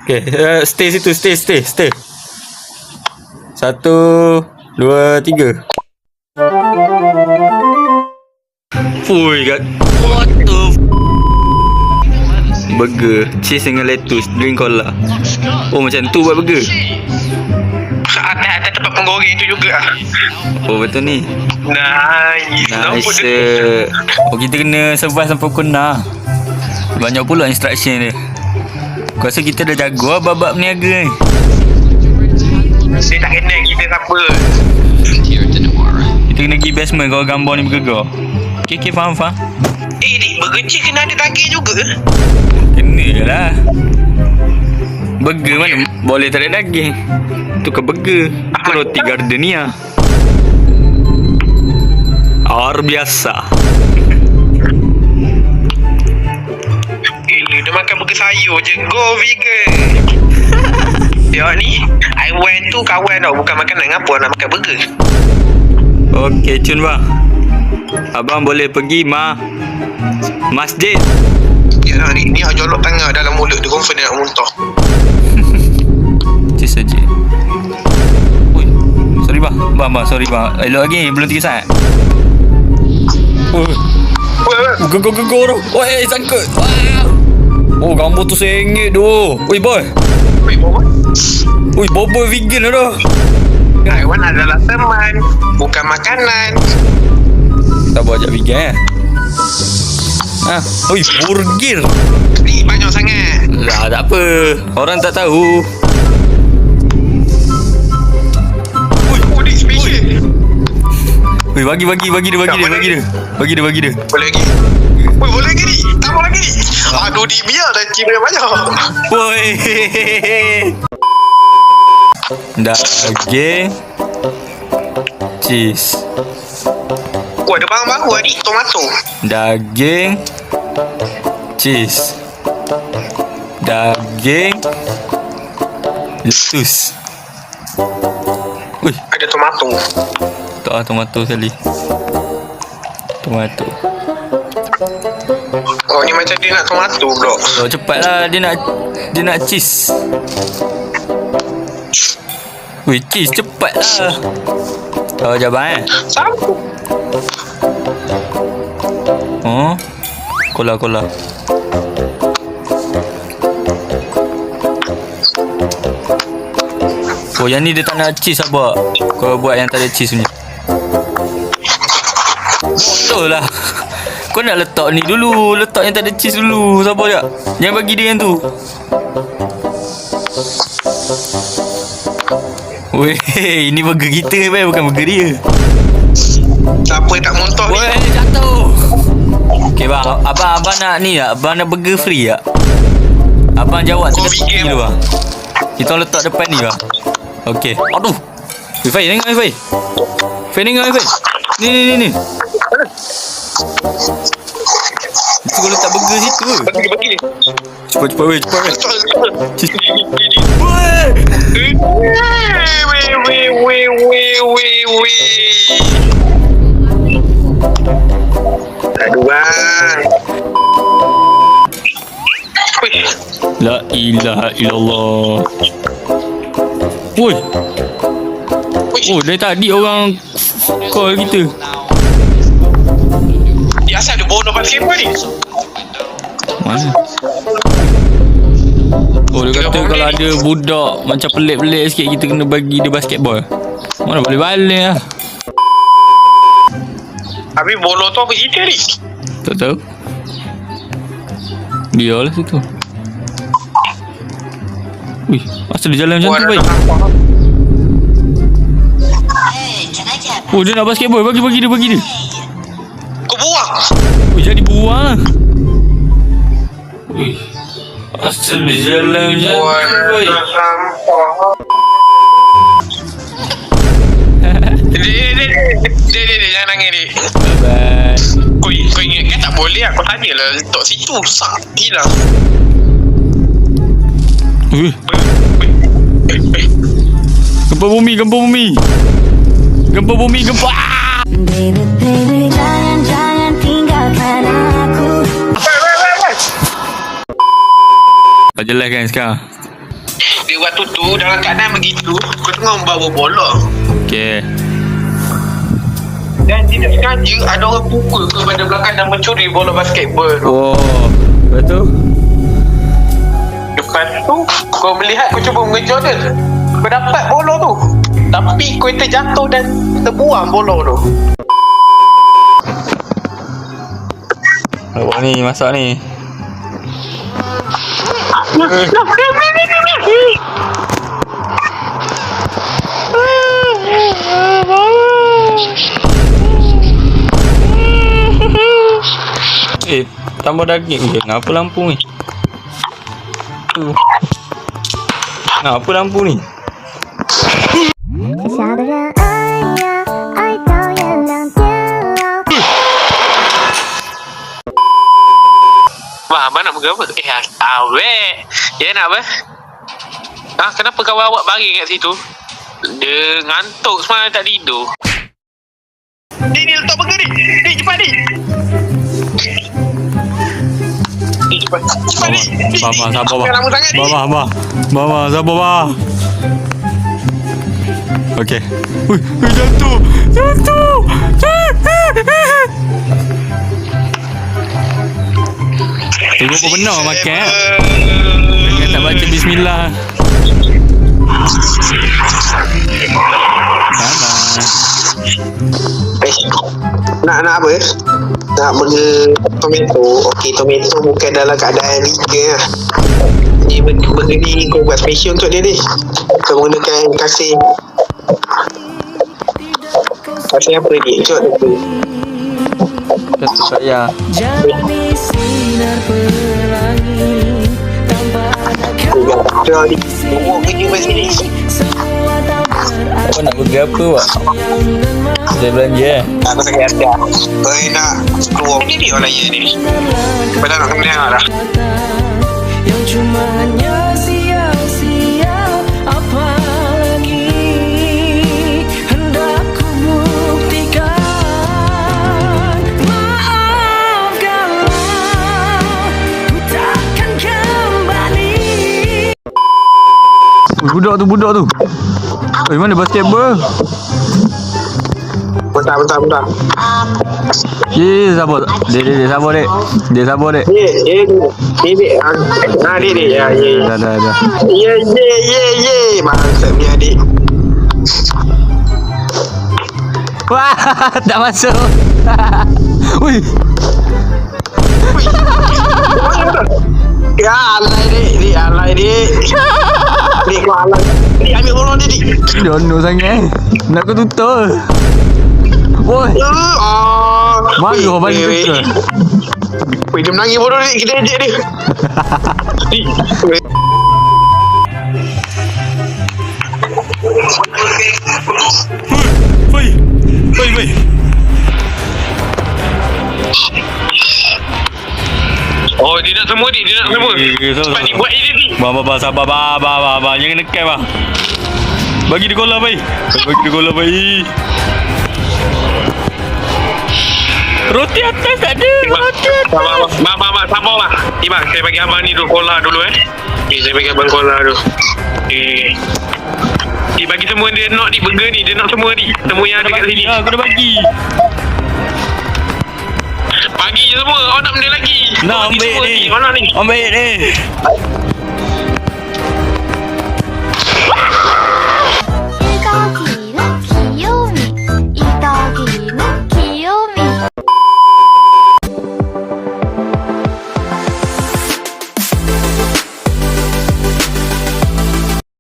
Okay, stay situ, stay. 1, 2, 3. Fui kat. What the burger, cheese dengan lettuce, drink cola. Oh, macam tu buat burger. Atas tempat penggoreng tu juga. Oh, betul ni. Nice. Oh, kita kena survive sampai kena. Banyak pula instruction dia. Aku rasa kita dah jago babak berniaga ni. Saya tak kena kita siapa. Kita kena pergi basement kalau gambar ni bergegar. Okay, faham. Dik, bergecil kena ada daging juga. Kena lah. Burger mana boleh tak ada daging. Tu ke burger. Tu roti gardenia. Biasa. Dia makan burger sayur je. Go vegan. Tengok ni, I went tu kawan tau. Bukan makanan apa nak makan burger. Okey, cun bang. Abang boleh pergi masjid. Ya ni jolok tangan dalam mulut dia, confirm dia nak muntah. Cik saja. Ui, sorry bang. Sorry bang. Elok lagi, belum 3 saat. Go. Oi, sangkut. Oh, gambar tu RM1 tu. Oi, boy. Ui, bobo vegan dah. Haiwan adalah teman, bukan makanan. Tak buat ajak vegan Ui, burger. Ni banyak sangat. Lah, tak apa. Orang tak tahu. Ni special. Ui, bagi dia. Bagi dia. Boleh lagi? Boleh lagi ni? Tak mau lagi ni? Aduh, di biar dah cina banyak. Woi. Daging, cheese. Oh, ada barang baru ni, tomato. Daging, cheese. Daging, lettuce. Ui, Ada tomato. tak tomato sekali. Tomato. Oh, ni macam dia nak tomato pula. Oh, cepatlah, dia nak cheese. Ui, cheese cepatlah. Oh, jaban Sama. Oh, cola. Oh, yang ni dia tak nak cheese apa? Kau buat yang tak ada cheese punya. Betul lah. Kau nak letak ni dulu. Letak yang tak ada cheese dulu. Sabar tak? Jangan bagi dia yang tu. Weh, ini burger kita bukan burger dia. Siapa tak muntah ni? Weh, jatuh. Okay bang, abang nak ni tak? Abang nak burger free tak? Abang jawab teka-teki dulu bang. Kita letak depan ni bang. Okay. Aduh. Fai, tengok Fai. Ni. Itu kau letak burger situ ke? Bagi. Cepat weh. Aduh bang. La ilaha illallah. Woi. Oh, dari tadi orang call kita. Dia asal ada bono basketball ni. Mana? Oh, dia kata kalau ada budak macam pelik-pelik sikit, kita kena bagi dia basketball. Mana boleh balik lah. Habis bola tu apa cerita ni? Tak tahu. Biarlah situ. Wih, asal dia jalan macam tu baik. Oh, dia nak basketball. Bagi dia. Kau buang. Wih, jadi buang lah. Wih, asal dia jalan macam tu baik. Dia jangan nangis ni. Bye-bye. Kau ingat kan tak boleh aku tanya lah letak situ sakti lah. Wih, gempa bumi. Baby, jangan tinggalkan aku. Tak jelas kan sekarang. Dia waktu tu dalam keadaan begitu, kau tengah membawa bola. Okey. Dan tidak sengaja ada orang pukul ke pada belakang dan mencuri bola basketball tu. Oh, betul. Lepas tu, kau melihat kau cuba mengejar dia. Kau dapat bola tu. Tapi kau terjatuh dan terbuang bola tu. Awak ni masak ni. Tambah daging je. Kenapa lampu ni? Tu. Kenapa lampu ni? 天下的人爱呀，爱到天亮天亮。 Abang nak pergi apa? Awek. Ya nak apa? Kenapa kawan awak baring kat situ? Dia ngantuk semalam tak tidur. Ni letak burger ni. Ni cepat ni. Ni cepat. Cepat ni. Abang, sabar bang. Lama sangat ni. Bang, sabar bang. Okey. Ui, jatuh. Tengok apa benar makan. Jangan tak baca bismillah. Sabar. Nak apa? Nak burger tomato. Okey, tomato bukan dalam keadaan vegan lah. Ni burger ni kau buat special untuk dia ni. Kau menggunakan kasih apa ni? Jod apa? Kata saya. Jalani sinar pelangi tanpa ada Jod ni. Bubuk kerja macam ni. semua tak berarti. Kau nak pergi apa wak? Saya belanja Aku sakit hati lah. Kau nak keluar ni orang lain ni. Kau dah nak kenal dah. Yang cuma hanya sia-sia. Apalagi hendak ku buktikan. Maafkanlah, ku takkan kembali. Budak tu. Mana basketball? Bentar. Sabar. Dia sabar dek. Dia sabar dek. Dek. Dek. Ya. Dah. Ye. Maksud ni adik. Wah, tak masuk. Ui. Ya, alai dek. Dek, kau alai. Dek, ambil bola ni, dek. Dono sangat. Nak kau tutup. Woi. Mari kau balik tutup. Weh, dia menangis bodoh ni. Kita ejek dia. Woi. Oh, dia nak semua ni. Cepat ni, buat ini ni. Bang, sabar bang. Jangan nekat bang. Bagi dia gola baik. Roti atas tak ada. Sabar lah. Bang, saya bagi abang ni dulu cola dulu saya bagi abang cola dulu. Bagi semua dia nak di burger ni. Dia nak semua ni. Semua yang ada kat sini. Ya, aku dah bagi. Bagi je semua. Awak nak benda lagi. Nak ambil ni. Mana ni? Ambil ni. 이덕이는 귀요미.